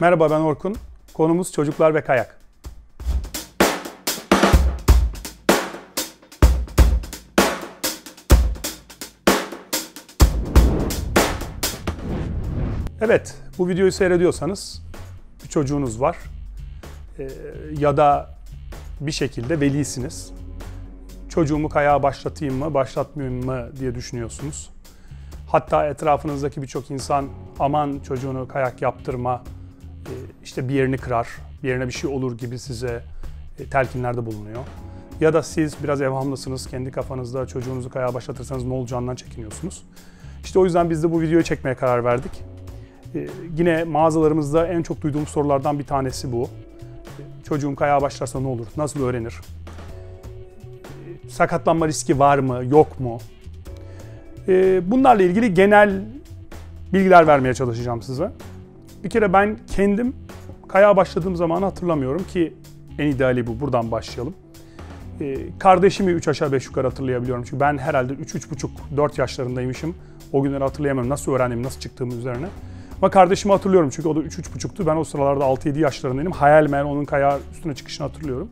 Merhaba, ben Orkun. Konumuz çocuklar ve kayak. Evet, bu videoyu seyrediyorsanız bir çocuğunuz var ya da bir şekilde velisiniz. Çocuğumu kayağa başlatayım mı, başlatmayayım mı diye düşünüyorsunuz. Hatta etrafınızdaki birçok insan aman çocuğunu kayak yaptırma, işte bir yerini kırar, bir yerine bir şey olur gibi size telkinlerde bulunuyor. Ya da siz biraz evhamlısınız, kendi kafanızda çocuğunuzu kayağa başlatırsanız ne olacağından çekiniyorsunuz. İşte o yüzden biz de bu videoyu çekmeye karar verdik. Yine mağazalarımızda en çok duyduğumuz sorulardan bir tanesi bu. Çocuğum kayağa başlarsa ne olur, nasıl öğrenir? Sakatlanma riski var mı, yok mu? Bunlarla ilgili genel bilgiler vermeye çalışacağım size. Bir kere ben kendim kayağa başladığım zamanı hatırlamıyorum ki en ideali bu. Buradan başlayalım. Kardeşimi 3 aşağı 5 yukarı hatırlayabiliyorum. Çünkü ben herhalde 3,5-4 yaşlarındaymışım. O günleri hatırlayamıyorum. Nasıl öğrendim, nasıl çıktığımı üzerine. Ama kardeşimi hatırlıyorum çünkü o da 3,5'tu. Ben o sıralarda 6-7 yaşlarındayım. Hayal meyal onun kayağa üstüne çıkışını hatırlıyorum.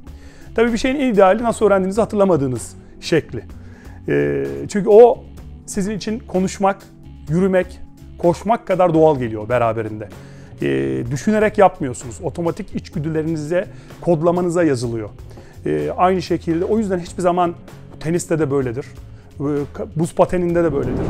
Tabii bir şeyin en ideali nasıl öğrendiğinizi hatırlamadığınız şekli. Çünkü o sizin için konuşmak, yürümek, koşmak kadar doğal geliyor beraberinde. Düşünerek yapmıyorsunuz. Otomatik içgüdülerinize, kodlamanıza yazılıyor. Aynı şekilde o yüzden hiçbir zaman teniste de böyledir. Buz pateninde de böyledir.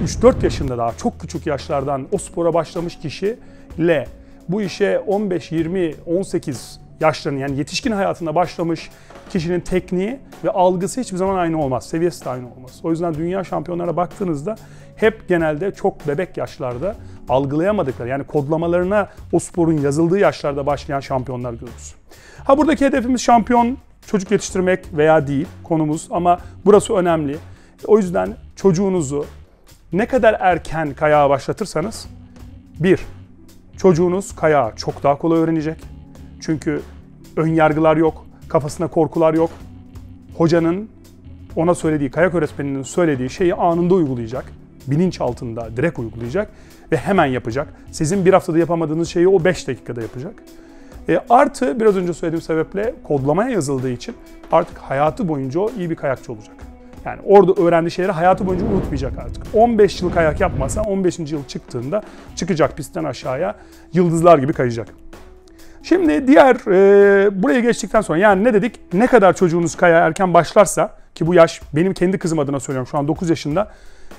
3-4 yaşında daha çok küçük yaşlardan o spora başlamış kişiyle bu işe 15, 20, 18 yaşlarının yani yetişkin hayatında başlamış kişinin tekniği ve algısı hiçbir zaman aynı olmaz. Seviyesi de aynı olmaz. O yüzden dünya şampiyonlarına baktığınızda hep genelde çok bebek yaşlarda algılayamadıkları yani kodlamalarına o sporun yazıldığı yaşlarda başlayan şampiyonlar görürüz. Buradaki hedefimiz şampiyon çocuk yetiştirmek veya değil konumuz ama burası önemli. O yüzden çocuğunuzu ne kadar erken kayağa başlatırsanız çocuğunuz kayağı çok daha kolay öğrenecek. Çünkü ön yargılar yok, kafasında korkular yok. Hocanın ona söylediği, kayak öğretmeninin söylediği şeyi anında uygulayacak. Bilinç altında direkt uygulayacak ve hemen yapacak. Sizin bir haftada yapamadığınız şeyi o 5 dakikada yapacak. Artı biraz önce söylediğim sebeple kodlamaya yazıldığı için artık hayatı boyunca o iyi bir kayakçı olacak. Yani orada öğrendiği şeyleri hayatı boyunca unutmayacak artık. 15 yıl kayak yapmasa 15. yıl çıktığında çıkacak pistten aşağıya yıldızlar gibi kayacak. Şimdi buraya geçtikten sonra yani ne dedik? Ne kadar çocuğunuz kayağa erken başlarsa ki bu yaş benim kendi kızım adına söylüyorum şu an 9 yaşında.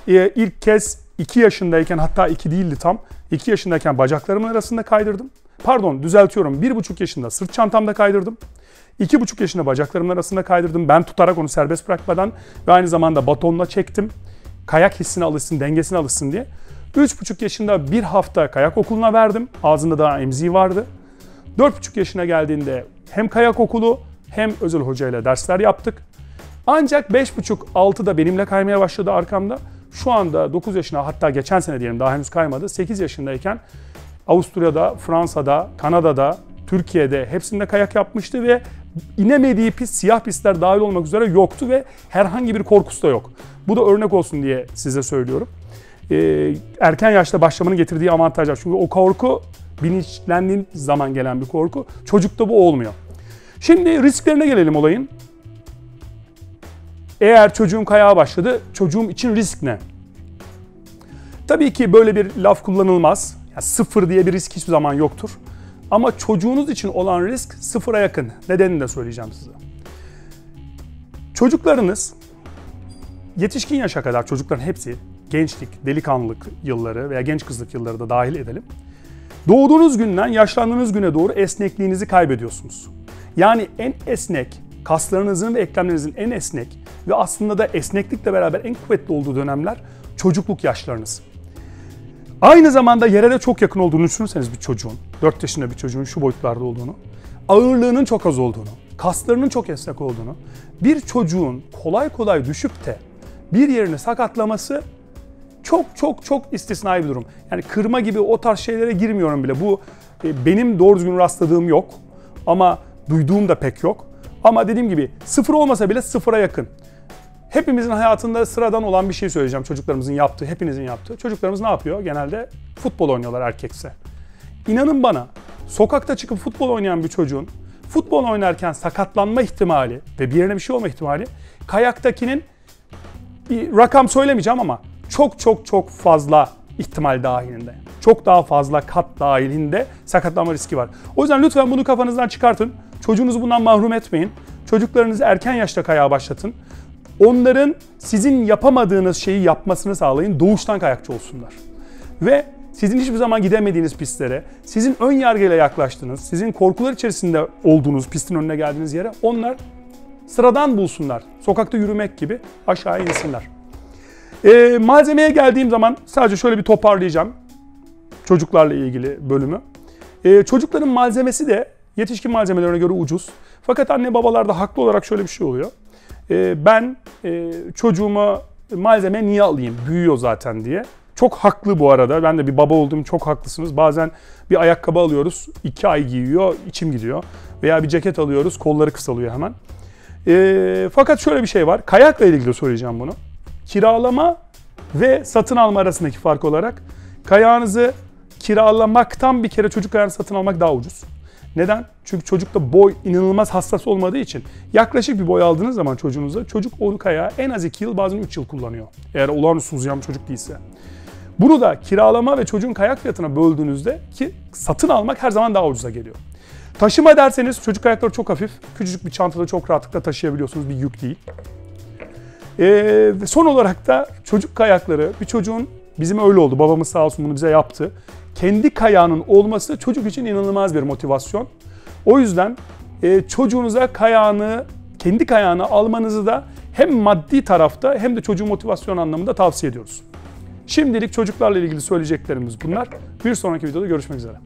İlk kez 2 yaşındayken hatta 2 değildi tam 2 yaşındayken bacaklarımın arasında kaydırdım. Pardon düzeltiyorum 1,5 yaşında sırt çantamda kaydırdım. 2,5 yaşında bacaklarımın arasında kaydırdım. Ben tutarak onu serbest bırakmadan ve aynı zamanda batonla çektim. Kayak hissine alışsın, dengesine alışsın diye. 3,5 yaşında bir hafta kayak okuluna verdim. Ağzında daha emziği vardı. 4,5 yaşına geldiğinde hem kayak okulu hem özel hocayla dersler yaptık. Ancak 5,5-6'da benimle kaymaya başladı arkamda. Şu anda 9 yaşına hatta geçen sene diyelim daha henüz kaymadı. 8 yaşındayken Avusturya'da, Fransa'da, Kanada'da, Türkiye'de hepsinde kayak yapmıştı ve inemediği pist, siyah pistler dahil olmak üzere yoktu ve herhangi bir korkusu da yok. Bu da örnek olsun diye size söylüyorum. Erken yaşta başlamanın getirdiği avantajlar. Çünkü o korku bilinçlendiğin zaman gelen bir korku. Çocukta bu olmuyor. Şimdi risklerine gelelim olayın. Eğer çocuğum kayağa başladı, çocuğum için risk ne? Tabii ki böyle bir laf kullanılmaz. Yani sıfır diye bir risk hiçbir zaman yoktur. Ama çocuğunuz için olan risk sıfıra yakın. Nedenini de söyleyeceğim size. Çocuklarınız yetişkin yaşa kadar çocukların hepsi gençlik, delikanlılık yılları veya genç kızlık yılları da dahil edelim. Doğduğunuz günden yaşlandığınız güne doğru esnekliğinizi kaybediyorsunuz. Yani en esnek, kaslarınızın ve eklemlerinizin en esnek ve aslında da esneklikle beraber en kuvvetli olduğu dönemler çocukluk yaşlarınız. Aynı zamanda yere de çok yakın olduğunu düşünürseniz bir çocuğun, 4 yaşında bir çocuğun şu boyutlarda olduğunu, ağırlığının çok az olduğunu, kaslarının çok esnek olduğunu, bir çocuğun kolay kolay düşüp de bir yerini sakatlaması çok istisnai bir durum. Yani kırma gibi o tarz şeylere girmiyorum bile. Bu benim doğru düzgün rastladığım yok ama duyduğum da pek yok. Ama dediğim gibi sıfır olmasa bile sıfıra yakın. Hepimizin hayatında sıradan olan bir şey söyleyeceğim çocuklarımızın yaptığı, hepinizin yaptığı. Çocuklarımız ne yapıyor? Genelde futbol oynuyorlar erkekse. İnanın bana, sokakta çıkıp futbol oynayan bir çocuğun futbol oynarken sakatlanma ihtimali ve bir yerine bir şey olma ihtimali kayaktakinin, bir rakam söylemeyeceğim ama çok fazla ihtimal dahilinde. Çok daha fazla kat dahilinde sakatlanma riski var. O yüzden lütfen bunu kafanızdan çıkartın. Çocuğunuzu bundan mahrum etmeyin. Çocuklarınızı erken yaşta kayağa başlatın. Onların sizin yapamadığınız şeyi yapmasını sağlayın. Doğuştan kayakçı olsunlar. Ve sizin hiçbir zaman gidemediğiniz pistlere, sizin ön yargıyla yaklaştığınız, sizin korkular içerisinde olduğunuz pistin önüne geldiğiniz yere onlar sıradan bulsunlar. Sokakta yürümek gibi aşağıya insinler. Malzemeye geldiğim zaman sadece şöyle bir toparlayacağım çocuklarla ilgili bölümü. Çocukların malzemesi de yetişkin malzemelerine göre ucuz. Fakat anne babalarda haklı olarak şöyle bir şey oluyor. Ben çocuğuma malzeme niye alayım? Büyüyor zaten diye. Çok haklı bu arada. Ben de bir baba olduğum, çok haklısınız. Bazen bir ayakkabı alıyoruz, 2 ay giyiyor, içim gidiyor. Veya bir ceket alıyoruz, kolları kısalıyor hemen. Fakat şöyle bir şey var. Kayakla ilgili de söyleyeceğim bunu. Kiralama ve satın alma arasındaki fark olarak kayağınızı kiralamaktan bir kere çocuk kayağını satın almak daha ucuz. Neden? Çünkü çocukta boy inanılmaz hassas olmadığı için yaklaşık bir boy aldığınız zaman çocuğunuza, çocuk o kayağı en az 2 yıl, bazen 3 yıl kullanıyor. Eğer olağanüstü uzayan bir çocuk değilse. Bunu da kiralama ve çocuğun kayak fiyatına böldüğünüzde ki satın almak her zaman daha ucuza geliyor. Taşıma derseniz çocuk kayakları çok hafif. Küçücük bir çantada çok rahatlıkla taşıyabiliyorsunuz. Bir yük değil. Ve son olarak da çocuk kayakları, bir çocuğun, bizim öyle oldu. Babamız sağ olsun bunu bize yaptı. Kendi kayağının olması çocuk için inanılmaz bir motivasyon. O yüzden çocuğunuza kendi kayağını almanızı da hem maddi tarafta hem de çocuğun motivasyon anlamında tavsiye ediyoruz. Şimdilik çocuklarla ilgili söyleyeceklerimiz bunlar. Bir sonraki videoda görüşmek üzere.